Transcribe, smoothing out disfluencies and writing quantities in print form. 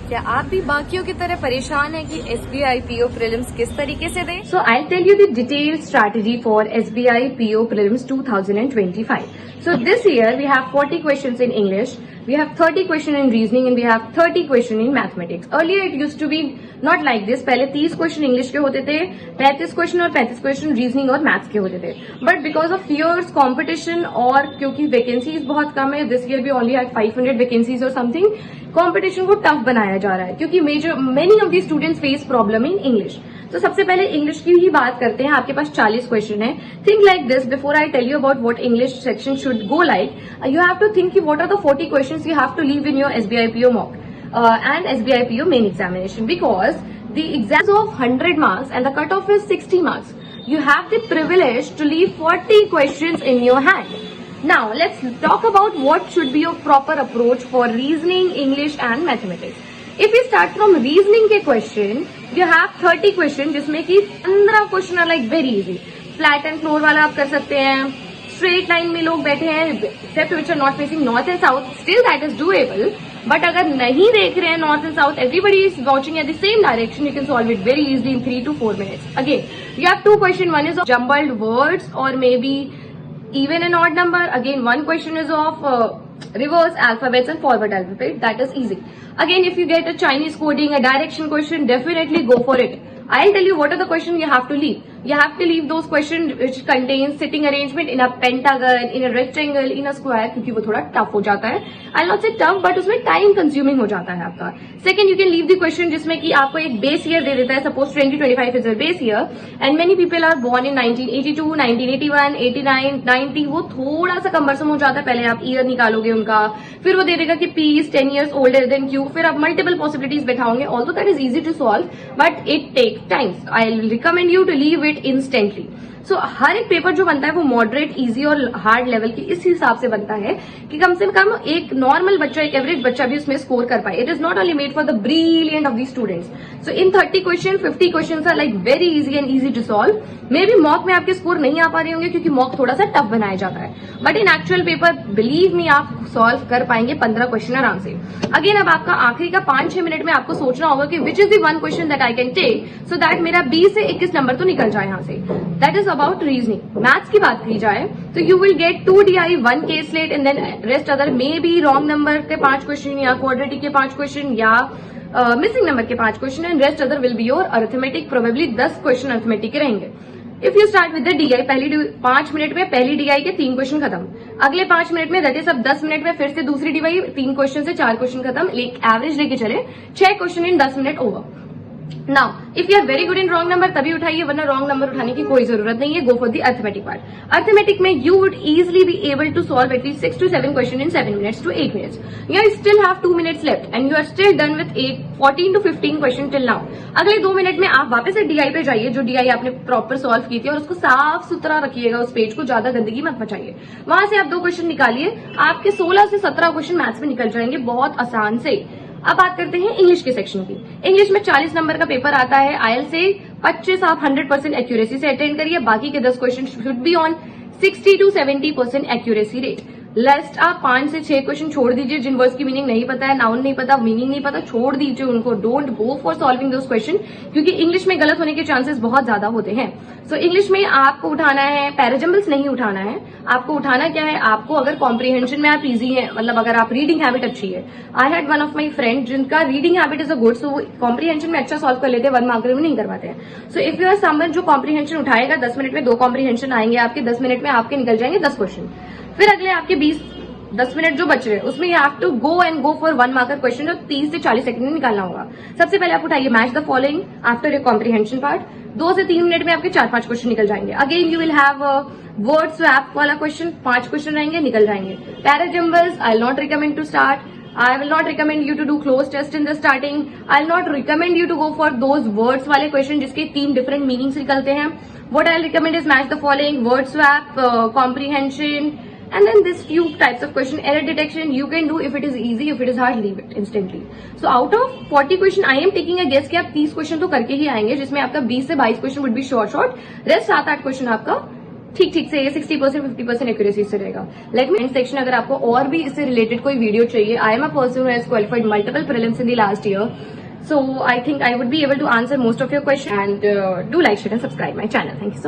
क्या आप भी बाकियों की तरह परेशान हैं कि SBI PO प्रीलिम्स किस तरीके से दें? So I'll tell you the detailed strategy for SBI PO Prelims 2025. So this year we have 40 questions in English, we have 30 questions in reasoning and we have 30 questions in mathematics. Earlier it used to be not like this. पहले 30 question English के होते थे, 35 question और 35 question reasoning और maths के होते थे. But because of fierce competition और क्योंकि वैकेंसीज बहुत कम है, दिस ईयर भी ओनली हैड 500 वैकेंसीज और समथिंग, कॉम्पिटिशन को टफ बनाया जा रहा है क्योंकि many of the students face problem in English. तो सबसे पहले इंग्लिश की ही बात करते हैं. आपके पास 40 क्वेश्चन है. Think like this before I tell you about what English section should go like. You have to think what are the 40 questions you have to leave in your SBI PO mock and SBI PO main examination, because the exams of 100 marks and the cutoff is 60 marks. You have the privilege to leave 40 questions in your hand. Now let's talk about what should be your proper approach for reasoning, English and mathematics. If we start from reasoning के question, you have 30 question जिसमें कि 15 question are like very easy. Flat and floor वाला आप कर सकते हैं. Straight line में लोग बैठे हैं, except which are not facing north and south, still that is doable. But अगर नहीं देख रहे हैं north and south, everybody is watching at the same direction, you can solve it very easily in 3 to 4 minutes. Again, you have two questions. One is of jumbled words or maybe even and odd number. Again, one question is of reverse alphabets and forward alphabet. That is easy. Again, if you get a Chinese coding, a direction question, definitely go for it. I'll tell you what are the questions you have to leave. You have to leave those questions which contain sitting arrangement in a pentagon, in a rectangle, in a square, क्योंकि वो थोड़ा tough हो जाता है. I'll not say tough, but उसमें time consuming हो जाता है आपका. Second, you can leave the question जिसमें कि आपको एक बेस ईयर दे देता है. Suppose 2025 is a base year and many people are born in 1982, 1981, 89, 90. वो थोड़ा सा कम्बरसम हो जाता है. पहले आप ईयर निकालोगे उनका, फिर वो दे देगा कि P is 10 years older than Q. फिर आप मल्टीपल पॉसिबिलिटीज बैठाओगे. Although that is easy to solve, but it takes time. I'll recommend you to leave it instantly. So हर एक पेपर जो बनता है वो मॉडरेट, इजी और हार्ड लेवल की इस हिसाब से बनता है कि कम से कम एक नॉर्मल बच्चा, एक एवरेज बच्चा भी उसमें स्कोर कर पाए. It is not only made for the brilliant of the students. So in 30 question 50 question are like very easy and easy to solve. Maybe mock में आपके स्कोर नहीं आ पा रहे होंगे क्योंकि मॉक थोड़ा सा टफ बनाया जाता है, but in actual paper believe me आप सॉल्व कर पाएंगे 15 क्वेश्चन आराम से. अगेन अब आपका आखिरी का 5-6 मिनट में आपको सोचना होगा कि which is the one question that I can take so that मेरा 20 से 21 नंबर तो निकल जाए यहाँ से. That is about reasoning. Maths की बात की जाए तो you will get 2 DI, 1 caselet and then rest other maybe wrong number के 5 क्वेश्चन या क्वाड्रेटिक के 5 क्वेश्चन या मिसिंग नंबर के 5 question and rest other will be your arithmetic. Probably 10 question arithmetic के रहेंगे. If you start with the DI, पहली 5 minute में पहली DI के 3 क्वेश्चन खत्म. अगले 5 मिनट में दैट इज अब 10 मिनट में फिर से दूसरी DI, 3 क्वेश्चन से 4 क्वेश्चन खत्म. एवरेज लेके चले 6 question in 10 minute over. Now if you are very good in wrong number तभी उठाइए, वरना रॉन्ग नंबर उठाने की कोई जरूरत नहीं है. Go for the arithmetic part. Arithmetic में you would easily be able to solve at least 6 to 7 question in 7 minutes to 8 minutes. You still have 2 minutes left and you are still done with 14 to 15 question till now. अगले 2 minute में आप वापस से DI पे जाइए जो DI आपने proper solve की थी और उसको साफ सुथरा रखिएगा. उस पेज को ज्यादा गंदगी मत मचाइए. वहां से आप 2 क्वेश्चन निकालिए. आपके 16 से 17 क्वेश्चन मैथ्स में निकल जाएंगे बहुत आसान से. अब बात करते हैं इंग्लिश के सेक्शन की. इंग्लिश में 40 नंबर का पेपर आता है. IELTS से 25 आप 100% एक्यूरेसी से अटेंड करिए. बाकी के 10 question should be on 60 to 70% accuracy rate. Last आप 5 से 6 क्वेश्चन छोड़ दीजिए. जिन वर्ड्स की मीनिंग नहीं पता है, नाउन नहीं पता, मीनिंग नहीं पता, छोड़ दीजिए उनको. Don't go for solving those question क्योंकि इंग्लिश में गलत होने के चांसेस बहुत ज्यादा होते हैं. सो इंग्लिश में आपको उठाना है, पैराजम्बल्स नहीं उठाना है. आपको उठाना क्या है, आपको अगर कॉम्प्रीहेंशन में आप इजी है, मतलब अगर आप रीडिंग हैबिट अच्छी है. I had one of my friend जिनका reading habit is a good, so वो कॉम्प्रीहेंशन में अच्छा सॉल्व कर लेते हैं, 1 मार्कर में नहीं करवाते हैं. So if you are someone जो कॉम्प्रीहेंशन उठाएगा, 10 मिनट में 2 कॉम्प्रीहेंशन आएंगे आपके, 10 मिनट में आपके निकल जाएंगे 10 क्वेश्चन. फिर अगले आपके 10 मिनट जो बच रहे हैं उसमें you have to go for 1 marker question जो 30 से 40 सेकंड में निकालना होगा. सबसे पहले आप उठाइए match the following after a comprehension part. 2 से 3 मिनट में आपके 4-5 क्वेश्चन निकल जाएंगे. Again you will have word swap वाला क्वेश्चन, 5 क्वेश्चन रहेंगे, निकल जाएंगे. Parajumbles I will not recommend to start. I will not recommend you to do close test in the starting. I will not recommend you to go for those words वाले question जिसके 3 different meanings निकलते हैं. What I'll recommend is match the following, word swap, comprehension, and then this few types of question. Error detection you can do if it is easy, if it is hard leave it instantly. So out of 40 question I am taking a guess कि आप 30 question तो करके ही आएंगे जिसमें आपका 20 से 22 question would be short. Rest 7-8 question आपका ठीक ठीक से 60% 50% एक्यूरेसी से रहेगा. लेट मी सेक्शन अगर आपको और भी इससे रिलेटेड कोई वीडियो चाहिए. I am a person who has qualified multiple prelims in the last year. So I think I would be able to answer most of your questions, and do like, share and subscribe my channel. Thank you so much.